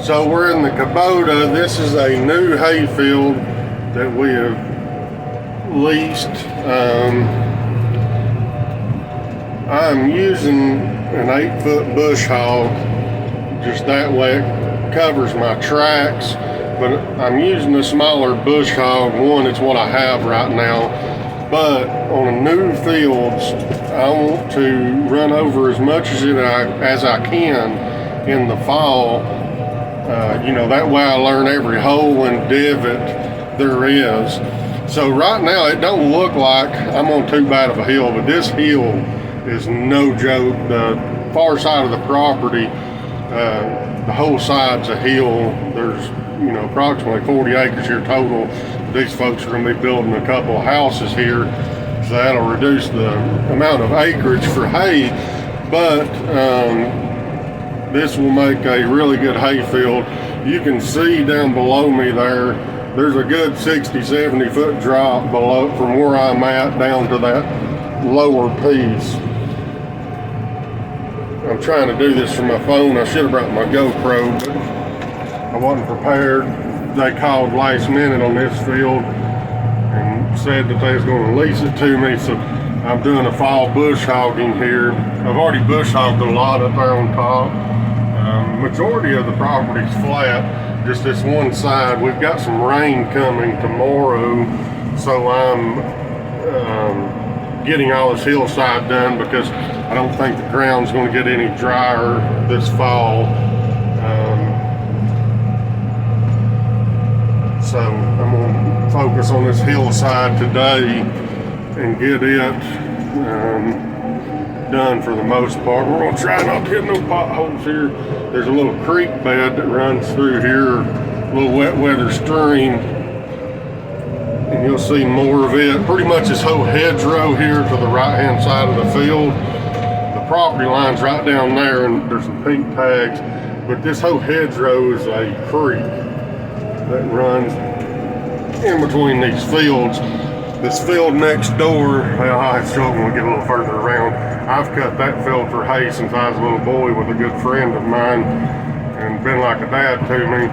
So we're in the Kubota. This is a new hayfield that we have leased. I'm using an 8-foot bush hog, just that way it covers my tracks, but I'm using a smaller bush hog. One, it's what I have right now, but on new fields, I want to run over as much as I can in the fall. That way I learn every hole and divot there is. So right now it don't look like I'm on too bad of a hill, but this hill is no joke. The far side of the property, the whole side's a hill. There's approximately 40 acres here total. These folks are going to be building a couple of houses here, so that'll reduce the amount of acreage for hay, but this will make a really good hay field. You can see down below me there's a good 60-70 foot drop below from where I'm at down to that lower piece. I'm trying to do this from my phone. I should have brought my GoPro, but I wasn't prepared. They called last minute on this field and said that they was going to lease it to me, so I'm doing a fall bush hogging here. I've already bush hogged a lot up there on top. Majority of the property's flat, just this one side. We've got some rain coming tomorrow, so I'm getting all this hillside done because I don't think the ground's going to get any drier this fall. So I'm going to focus on this hillside today and get it done for the most part. We're going to try not to hit no potholes here. There's a little creek bed that runs through here, a little wet weather stream, and you'll see more of it. Pretty much this whole hedgerow here to the right hand side of the field. The property line's right down there and there's some pink tags, but this whole hedgerow is a creek that runs in between these fields. This field next door, well, I have to show it when we get a little further around. I've cut that field for hay since I was a little boy with a good friend of mine and been like a dad to me.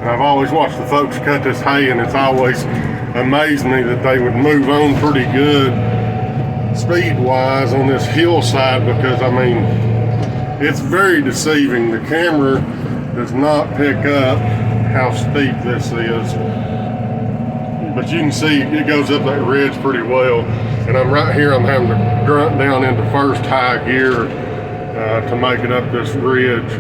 And I've always watched the folks cut this hay, and it's always amazed me that they would move on pretty good speed-wise on this hillside, because, it's very deceiving. The camera does not pick up how steep this is. But you can see it goes up that ridge pretty well. And I'm right here, I'm having to grunt down into first high gear to make it up this ridge.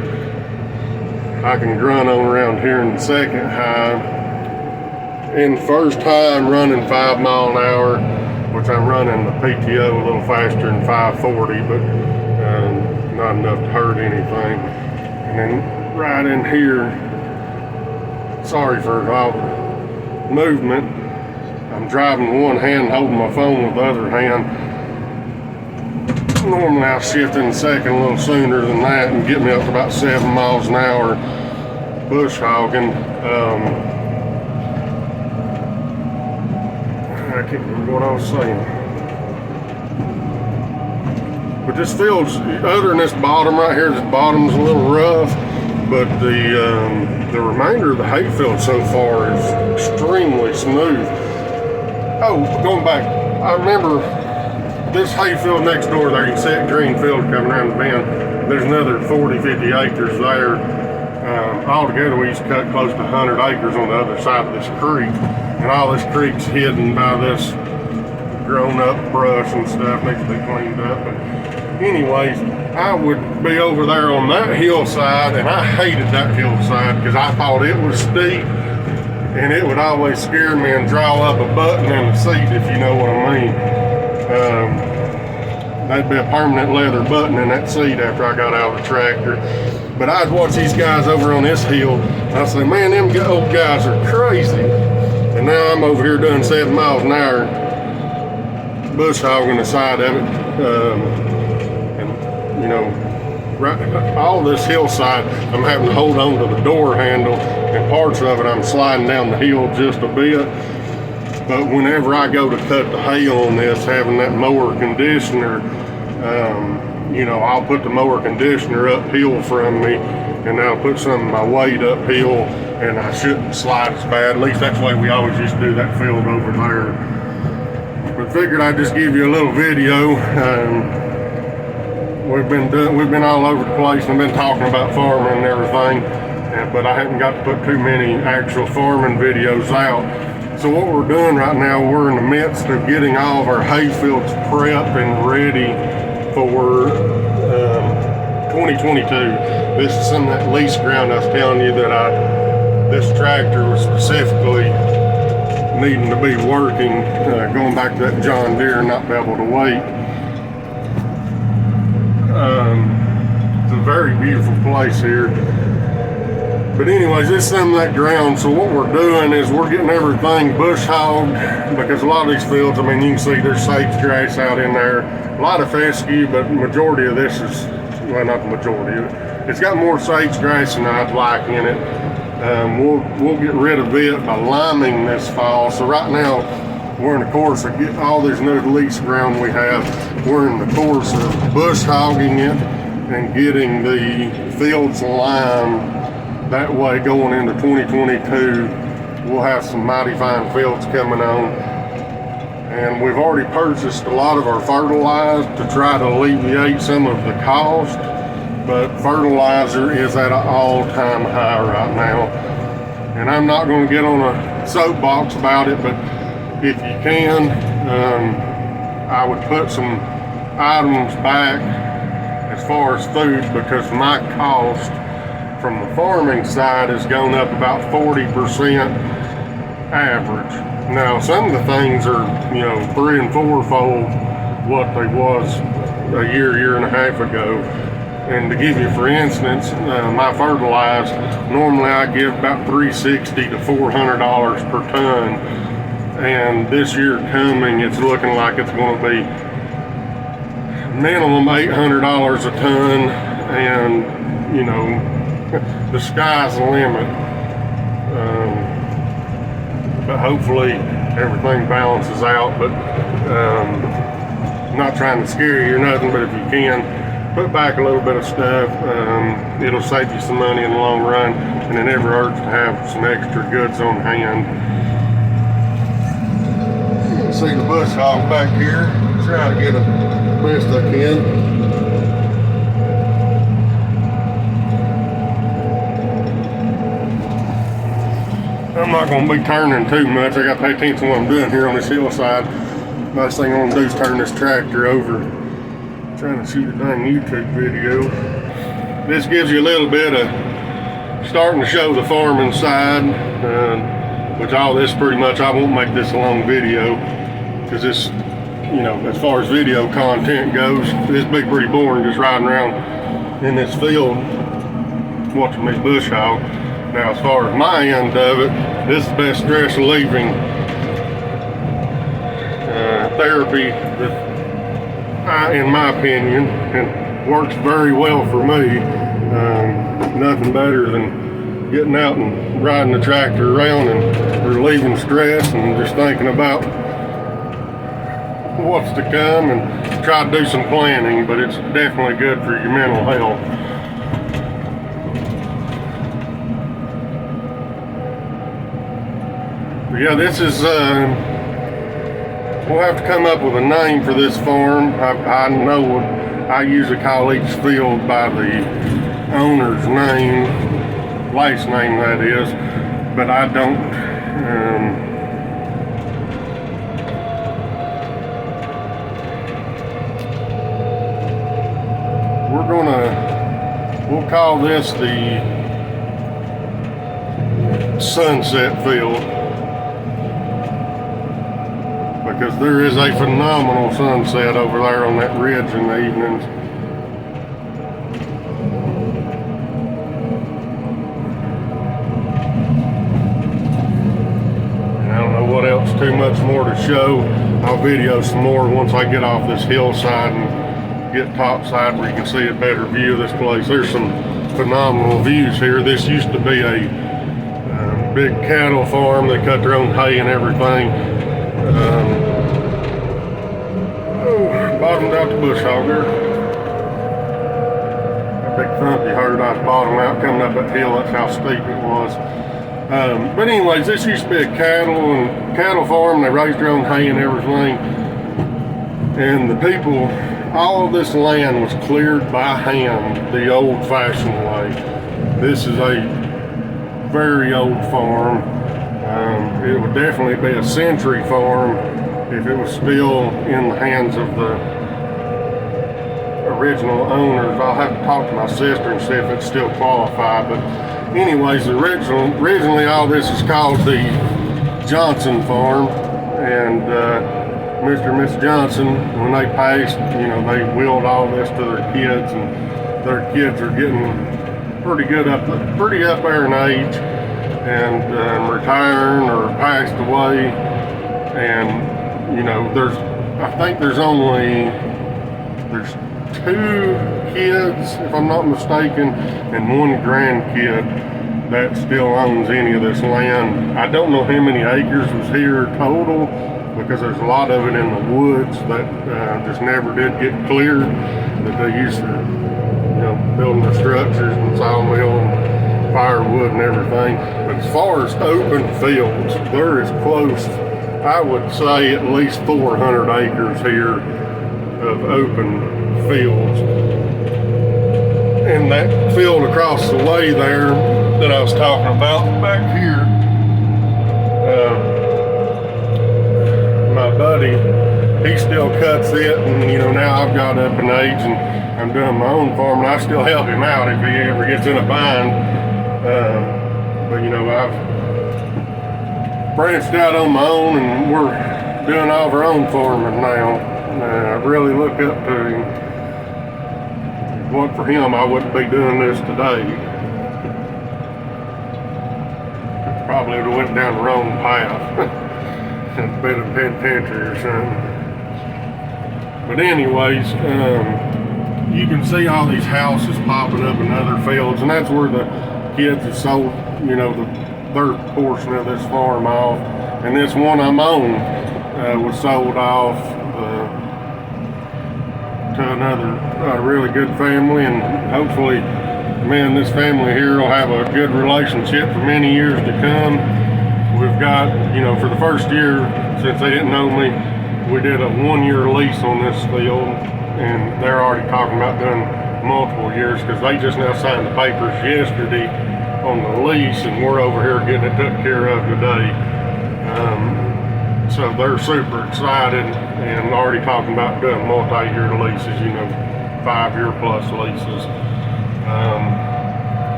I can grunt on around here in the second high. In first high, I'm running 5 miles an hour, which I'm running the PTO a little faster than 540, but not enough to hurt anything. And then right in here, sorry for all the movement. I'm driving with one hand, holding my phone with the other hand. Normally I'll shift in second a little sooner than that and get me up to about 7 miles an hour bush hogging. I can't remember what I was saying. But this field's, other than this bottom right here, this bottom's a little rough, but the remainder of the hayfield so far is extremely smooth. Oh, going back, I remember this hayfield next door there, you can see that green field coming around the bend. There's another 40, 50 acres there. Altogether, we used to cut close to 100 acres on the other side of this creek. And all this creek's hidden by this grown up brush and stuff, needs to be cleaned up. But anyways, I would be over there on that hillside, and I hated that hillside because I thought it was steep. And it would always scare me and draw up a button in the seat, if you know what I mean. That'd be a permanent leather button in that seat after I got out of the tractor. But I'd watch these guys over on this hill, and I'd say, man, them old guys are crazy. And now I'm over here doing 7 miles an hour, bush hogging the side of it. Right, all this hillside, I'm having to hold on to the door handle, and parts of it I'm sliding down the hill just a bit. But whenever I go to cut the hay on this, having that mower conditioner, you know, I'll put the mower conditioner uphill from me, and that'll put some of my weight uphill, and I shouldn't slide as bad. At least that's the way we always used to do that field over there. But figured I'd just give you a little video. We've been all over the place and been talking about farming and everything, but I haven't got to put too many actual farming videos out. So what we're doing right now, we're in the midst of getting all of our hayfields prepped and ready for 2022. This is some of that lease ground I was telling you that this tractor was specifically needing to be working, going back to that John Deere and not be able to wait. It's a very beautiful place here. But anyways, this is some of that ground. So what we're doing is we're getting everything bush hogged, because a lot of these fields, I mean, you can see there's sagebrush out in there, a lot of fescue, but the majority of this is, well, not the majority of it. It's got more sagebrush than I'd like in it. We'll get rid of it by liming this fall. So right now, we're in the course of getting all this new lease ground we have. We're in the course of bush hogging it and getting the fields limed. That way, going into 2022, we'll have some mighty fine fields coming on. And we've already purchased a lot of our fertilizer to try to alleviate some of the cost. But fertilizer is at an all-time high right now. And I'm not going to get on a soapbox about it, but if you can, I would put some items back as far as food, because my cost from the farming side has gone up about 40% average. Now, some of the things are, you know, 3- and 4-fold what they was a year and a half ago. And to give you, for instance, my fertilizer, normally I give about $360 to $400 per ton. And this year coming, it's looking like it's going to be minimum $800 a ton. And, you know, the sky's the limit. But hopefully everything balances out. But I'm not trying to scare you or nothing, but if you can, put back a little bit of stuff. It'll save you some money in the long run, and it never hurts to have some extra goods on hand. You can see the bush hog back here. Try to get the best I can. I'm not going to be turning too much. I got to pay attention to what I'm doing here on this hillside. Last thing I want to do is turn this tractor over. I'm trying to shoot a dang YouTube video. This gives you a little bit of starting to show the farming side, which all this pretty much, I won't make this a long video, because this, you know, as far as video content goes, this be pretty boring just riding around in this field watching these bush hog. Now, as far as my end of it, this is the best stress relieving therapy that in my opinion, and works very well for me. Nothing better than getting out and riding the tractor around and relieving stress and just thinking about what's to come, and try to do some planning, but it's definitely good for your mental health. Yeah, this is, we'll have to come up with a name for this farm. I know I usually call each field by the owner's name, last name that is, but I don't, we'll call this the Sunset Field, because there is a phenomenal sunset over there on that ridge in the evenings. And I don't know what else too much more to show. I'll video some more once I get off this hillside and get topside where you can see a better view of this place. There's some phenomenal views here. This used to be a big cattle farm. They cut their own hay and everything. Bottomed out the bush hogger. thump you heard. I was bottom out coming up that hill. That's how steep it was. But anyways, this used to be a cattle farm. They raised their own hay and everything. And the people, all of this land was cleared by hand the old-fashioned way. This is a very old farm. It would definitely be a century farm if it was still in the hands of the original owners. I'll have to talk to my sister and see if it's still qualified. But anyways, originally all this is called the Johnson Farm, and Mr. and Miss Johnson, when they passed, you know, they willed all this to their kids, and their kids are getting pretty up there in age, and retiring or passed away. And you know, I think there's 2 kids, if I'm not mistaken, and 1 grandkid that still owns any of this land. I don't know how many acres was here total, because there's a lot of it in the woods that just never did get cleared, that they used to, you know, building the structures and sawmill and firewood and everything. But as far as open fields, there is close, I would say at least 400 acres here of open fields. And that field across the way there that I was talking about back here, my buddy, he still cuts it, and you know, now I've got up in age and I'm doing my own farm, and I still help him out if he ever gets in a bind. But you know, I've branched out on my own, and we're doing all of our own farming now. I really look up to him. If it wasn't for him, I wouldn't be doing this today. Probably would have went down the wrong path. And been a penitentiary or something. But anyways, you can see all these houses popping up in other fields, and that's where the kids have sold, you know, their portion of this farm off. And this one I'm on was sold off to another really good family, and hopefully me and this family here will have a good relationship for many years to come. We've got, you know, for the first year, since they didn't know me, we did a 1-year lease on this field, and they're already talking about doing multiple years, because they just now signed the papers yesterday on the lease, and we're over here getting it took care of today. So they're super excited and already talking about doing multi-year leases, you know, 5-year plus leases.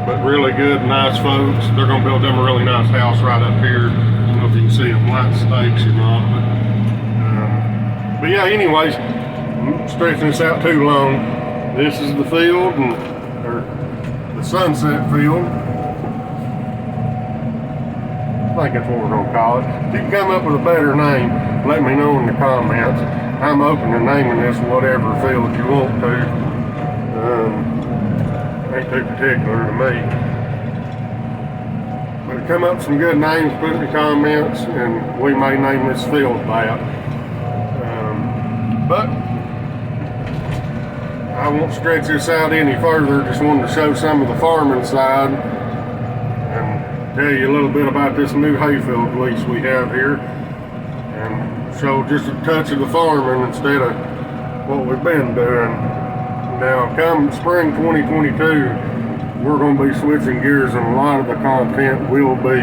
But really good, nice folks. They're going to build them a really nice house right up here. I don't know if you can see them white stakes or not. But yeah, anyways, I'm stretching this out too long. This is the field, or the sunset field. I think that's what we're going to call it. If you can come up with a better name, let me know in the comments. I'm open to naming this whatever field you want to. Ain't too particular to me. But come up with some good names, put in the comments, and we may name this field that. But I won't stretch this out any further. Just wanted to show some of the farming side and tell you a little bit about this new Hayfield lease we have here, and show just a touch of the farming instead of what we've been doing. Now, come spring 2022, we're going to be switching gears, and a lot of the content will be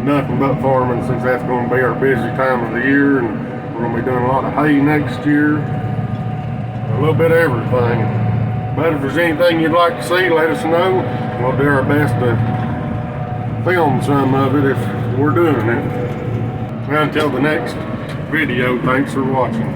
nothing but farming, since that's going to be our busy time of the year, and we're going to be doing a lot of hay next year, a little bit of everything. But if there's anything you'd like to see, let us know. We'll do our best to film some of it if we're doing it. Until the next video, thanks for watching.